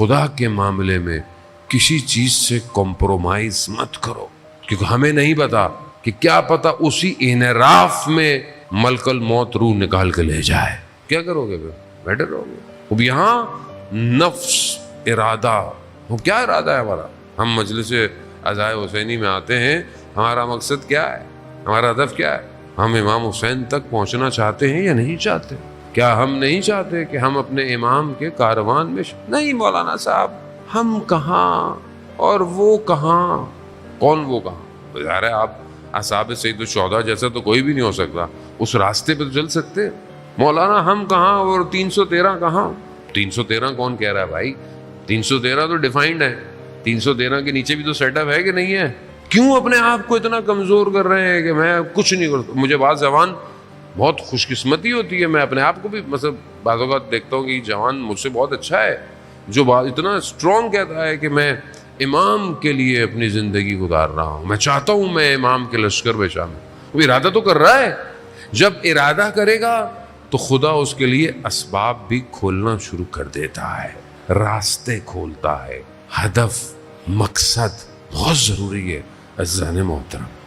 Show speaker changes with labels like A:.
A: خدا کے معاملے میں کسی چیز سے کمپرومائز مت کرو، کیونکہ ہمیں نہیں پتا کہ کیا پتا اسی انحراف میں ملک الموت روح نکال کے لے جائے. کیا کرو گے پھر؟ بیٹھے رہو گے. اب یہاں نفس ارادہ، وہ کیا ارادہ ہے ہمارا؟ ہم مجلس عزائے حسینی میں آتے ہیں، ہمارا مقصد کیا ہے؟ ہمارا ہدف کیا ہے؟ ہم امام حسین تک پہنچنا چاہتے ہیں یا نہیں چاہتے؟ کیا ہم نہیں چاہتے کہ ہم اپنے امام کے کاروان میں نہیں مولانا صاحب، ہم کہاں اور وہ کہاں؟ کون وہ کہاں؟ ظاہر ہے آپ اصحاب سید الشہداء جیسا تو کوئی بھی نہیں ہو سکتا، اس راستے پہ تو چل سکتے. مولانا ہم کہاں اور 313 کہاں؟ 313 کون کہہ رہا ہے بھائی؟ 313 تو ڈیفائنڈ ہے. 313 کے نیچے بھی تو سیٹ اپ ہے کہ نہیں ہے؟ کیوں اپنے آپ کو اتنا کمزور کر رہے ہیں کہ میں کچھ نہیں کرتا؟ مجھے بعض جوان بہت خوش قسمتی ہوتی ہے، میں اپنے آپ کو بھی مثلا بعض اوقات دیکھتا ہوں کہ جوان مجھ سے بہت اچھا ہے جو اتنا اسٹرانگ کہتا ہے کہ میں امام کے لیے اپنی زندگی گزار رہا ہوں، میں چاہتا ہوں میں امام کے لشکر میں شامل. وہ ارادہ تو کر رہا ہے. جب ارادہ کرے گا تو خدا اس کے لیے اسباب بھی کھولنا شروع کر دیتا ہے، راستے کھولتا ہے. ہدف، مقصد بہت ضروری ہے عزیزان محترم.